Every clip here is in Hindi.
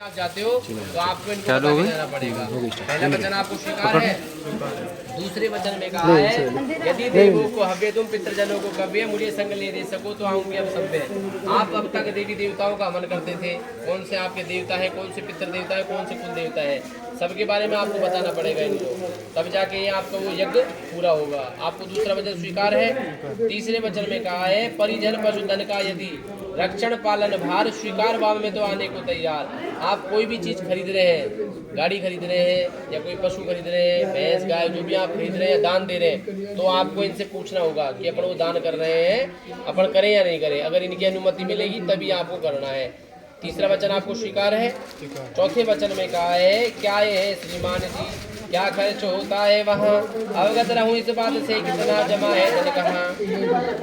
आप जाते हो तो आपको इनको बता के जाना पड़ेगा। पहला वचन आपको स्वीकार है। दूसरे वचन में कहा है यदि देवों को हव्य तुम पितृजनों को कव्य मुझे संग ले दे सको तो आऊंगी अब सभ्य। आप अब तक देवी देवताओं का हवन करते थे, कौन से आपके देवता है, कौन से पितृ देवता है, कौन से कुल देवता है, सबके बारे में आपको बताना पड़ेगा इनको, तब जाके ये आपका वो यज्ञ पूरा होगा। आपको दूसरा वचन स्वीकार है। तीसरे वचन में कहा है परिजन पशुधन का यदि रक्षण पालन भार स्वीकार भाव में तो आने को तैयार। आप कोई भी चीज खरीद रहे हैं, गाड़ी खरीद रहे हैं या कोई पशु खरीद रहे हैं, भैंस गाय जो भी आप खरीद रहे हैं, दान दे रहे हैं, तो आपको इनसे पूछना होगा कि अपन वो दान कर रहे हैं अपन करें या नहीं करें। अगर इनकी अनुमति मिलेगी तभी आपको करना है। तीसरा वचन आपको स्वीकार है। चौथे वचन में कहा है क्या ये है श्रीमान जी क्या खर्च होता है वहाँ, अवगत रहूं इस बात से कितना जमा है धन कहाँ।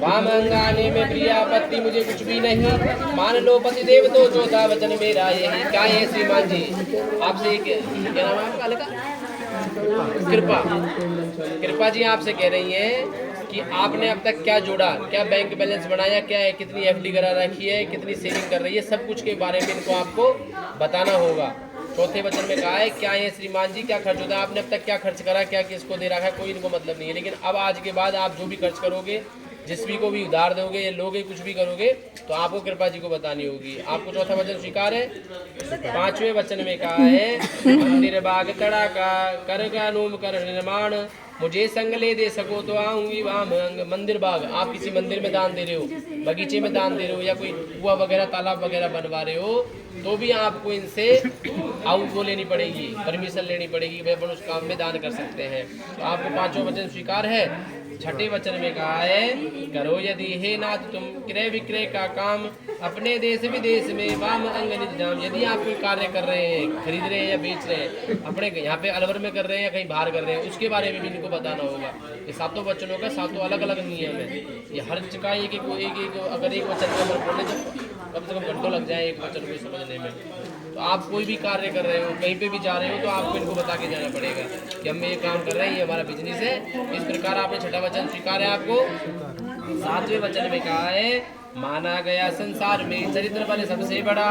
वाम अंगाने में प्रियापत्ति मुझे कुछ भी नहीं, मान लो पति देव तो चौथा वचन मेरा यही। क्या है श्रीमान जी आपसे क्या नाम है आपका? कृपा जी आपसे कह रही हैं कि आपने अब तक क्या जोड़ा, क्या बैंक बैलेंस बनाया, क्या है, कितनी एफडी करा रखी है, कितनी सेविंग कर रही है, सब कुछ के बारे में इनको आपको बताना होगा। चौथे वचन में कहा है क्या है श्रीमान जी क्या खर्च होता है, आपने अब तक क्या खर्च करा, क्या किसको दे रखा है, कोई इनको मतलब नहीं है। लेकिन अब आज के बाद आप जो भी खर्च करोगे, जिस भी को भी उधार दोगे या लोगे कुछ भी करोगे तो आपको कृपा जी को बतानी होगी। आपको चौथा वचन स्वीकार है। पांचवें वचन में कहा है मंदिर बाग तड़ा का कर कानूम कर निर्माण मुझे संग ले दे सको तो आऊंगी वहाँ। मंदिर बाग आप किसी मंदिर में दान दे रहे हो, बगीचे में दान दे रहे हो या कोई कुआं वगैरह तालाब वगैरह बनवा रहे हो, तो भी आपको इनसे आउट वो लेनी पड़ेगी, परमिशन लेनी पड़ेगी, वे अपन उस काम में दान कर सकते हैं। तो आपको पांचों वचन स्वीकार है। छठे वचन में कहा है करो यदि हे नाथ तुम क्रय विक्रय का काम अपने देश विदेश में वाम अंग निजाम। यदि आप कोई कार्य कर रहे हैं, खरीद रहे हैं या बेच रहे हैं, अपने यहाँ पे अलवर में कर रहे हैं या कहीं बाहर कर रहे हैं, उसके बारे में भी इनको बताना होगा। ये सातों वचनों का सातों अलग अलग नियम है। ये हर का एक अगर एक वचन को अगर बोले तो कम से कम घंटों लग जाए एक वचन को समझने में। तो आप कोई भी कार्य कर रहे हो, कहीं पे भी जा रहे हो, तो आपको इनको बता के जाना पड़ेगा कि हम ये काम कर रहे हैं, ये हमारा बिजनेस है। इस प्रकार आपने छठा वचन स्वीकार है आपको। सातवें वचन में कहा है माना गया संसार में चरित्र बल सबसे बड़ा,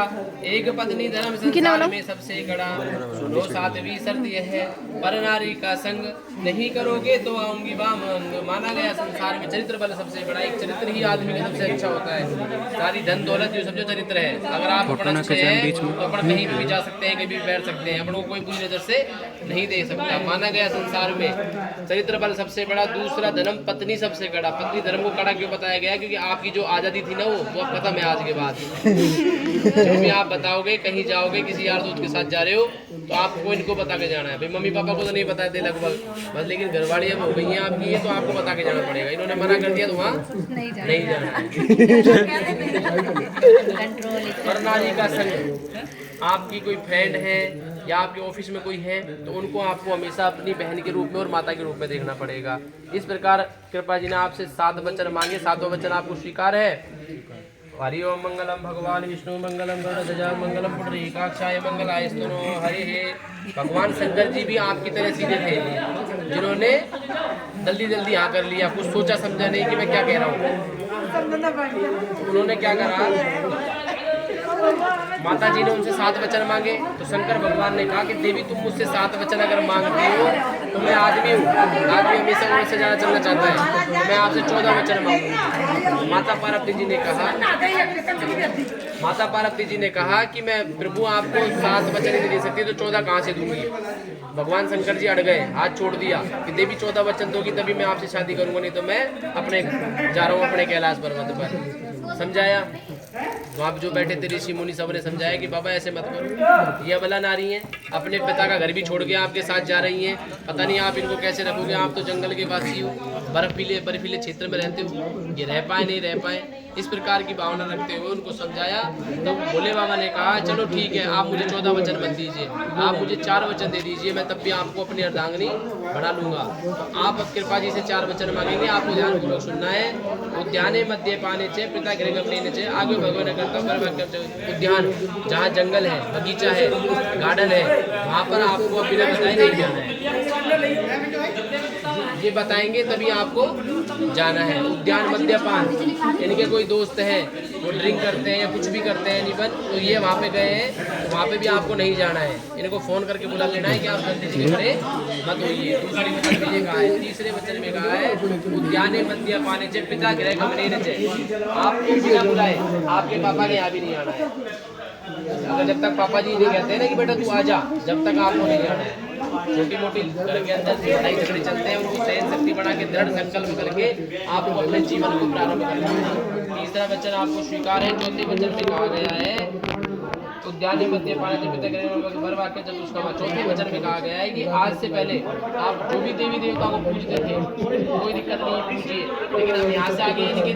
एक पत्नी धर्म संसार में सबसे कड़ा। सुनो सातवीं शर्त यह है पर नारी का संग नहीं करोगे तो आऊंगी वाम अंग। माना गया संसार में चरित्र बल सबसे बड़ा, एक चरित्र ही आदमी का सबसे अच्छा होता है। सारी धन दौलत जो समझो चरित्र है। अगर आप अपना अच्छे हैं तो अपन कहीं भी जा सकते हैं, कहीं भी बैठ सकते हैं, अपन को कोई बुरी नजर से नहीं देख सकता। माना गया संसार में चरित्र बल सबसे बड़ा। दूसरा धर्म पत्नी सबसे कड़ा। पत्नी धर्म को कड़ा क्यों बताया गया? क्योंकि आपकी जो आजादी थी ना वो अब खत्म है आज के बाद। जो भी आप बताओगे, कहीं जाओगे, किसी यार दोस्त के साथ जा रहे हो, तो आपको इनको बता के जाना है। भाई मम्मी पापा को तो नहीं बताते थे लगभग बस, लेकिन घरवाड़ी अब हो गई है आपकी है तो आपको बता के जाना पड़ेगा। इन्होंने मना कर दिया तो वहाँ नहीं जाना। पर नारी का संग, आपकी कोई फ्रेंड है या आपके ऑफिस में कोई है तो उनको आपको हमेशा अपनी बहन के रूप में और माता के रूप में देखना पड़ेगा। इस प्रकार कृपा जी ने आपसे 7 वचन मांगे, 7वां वचन आपको स्वीकार है। हरि ओम मंगलम भगवान विष्णु मंगलम गरुड़ध्वजा मंगलम पुंडरीकाक्षाय मंगलाय स्तनो हरि हे। भगवान शंकर जी भी आपकी तरह सीधे थे, जिन्होंने जल्दी जल्दी हाँ कर लिया, कुछ सोचा समझा नहीं कि मैं क्या कह रहा हूँ। उन्होंने क्या करा, माता जी ने उनसे 7 वचन मांगे तो शंकर भगवान ने कहा कि देवी तुम मुझसे 7 वचन अगर मांगती हो तो मैं आदमी हूँ, आदमी हमेशा उम्र से ज़्यादा चलना चाहता है, तो मैं आपसे 14 वचन मांगूंगी। माता पार्वती जी ने कहा कि मैं प्रभु आपको 7 वचन ही नहीं दे सकती तो 14 कहाँ से दूंगी। भगवान शंकर जी अड़ गए, हाथ छोड़ दिया कि देवी 14 वचन दोगी तभी मैं आपसे शादी करूंगा, नहीं तो मैं अपने जा रहा हूँ अपने कैलाश पर्वत पर। समझाया वहाँ जो बैठे थे ऋषि मुनि सब ने समझाया कि बाबा ऐसे मत करो, ये अबला नारी हैं, अपने पिता का घर भी छोड़ के आपके साथ जा रही हैं, पता नहीं आप इनको कैसे रखोगे, आप तो जंगल के वासी हो, बर्फीले क्षेत्र में रहते हो, ये रह पाए नहीं रह पाए, इस प्रकार की भावना रखते हुए उनको समझाया। तो भोले बाबा ने कहा चलो ठीक है, आप मुझे 14 वचन मत दीजिए, आप मुझे 4 वचन दे दीजिए, मैं तब भी आपको अपनी अर्धांगिनी बढ़ा लूंगा। तो आप अब कृपा जी से 4 वचन मांगेंगे, आपको ध्यानपूर्वक सुनना है। उद्याने मध्य पाने चे पिता गृह गमने चे आगे भगवान उद्यान, जहाँ जंगल है, बगीचा है, गार्डन है, वहाँ पर आपको बिना बताए नहीं जाना है। ये बताएंगे तभी आपको जाना है। उद्यान मद्यपान, इनके कोई दोस्त हैं वो ड्रिंक करते हैं या कुछ भी करते हैं निबन, तो ये वहाँ पे गए हैं, तो वहाँ पे भी आपको नहीं जाना है। इनको फ़ोन करके बुला लेना है कि आप गलती से करे मत होइए। दूसरे वचन में ये कहा है, तीसरे वचन में कहा है उद्याने मद्यपाने चे पिता गृह गमने न चे। आपको बिना बुलाए आपके पापा के यहाँ भी नहीं आना है। अगर जब तक पापा जी नहीं कहते हैं ना कि बेटा तू आ जा, जब तक आपको नहीं जाना है। छोटी मोटी घर के अंदर लड़ाई झगड़े चलते हैं, उनको सहन शक्ति बढ़ा के दृढ़ संकल्प करके आपको अपने जीवन को प्रारंभ करना है। तीसरा वचन आपको स्वीकार है। चौथे वचन में कहा गया है उद्यान मद्यपान भर वाक्य चतुष्कर्मा। चौथे वचन में कहा गया है कि आज से पहले आप जो भी देवी देवताओं को पूजते थे कोई दिक्कत नहीं, पूजिए, लेकिन हम यहाँ से आगे इनके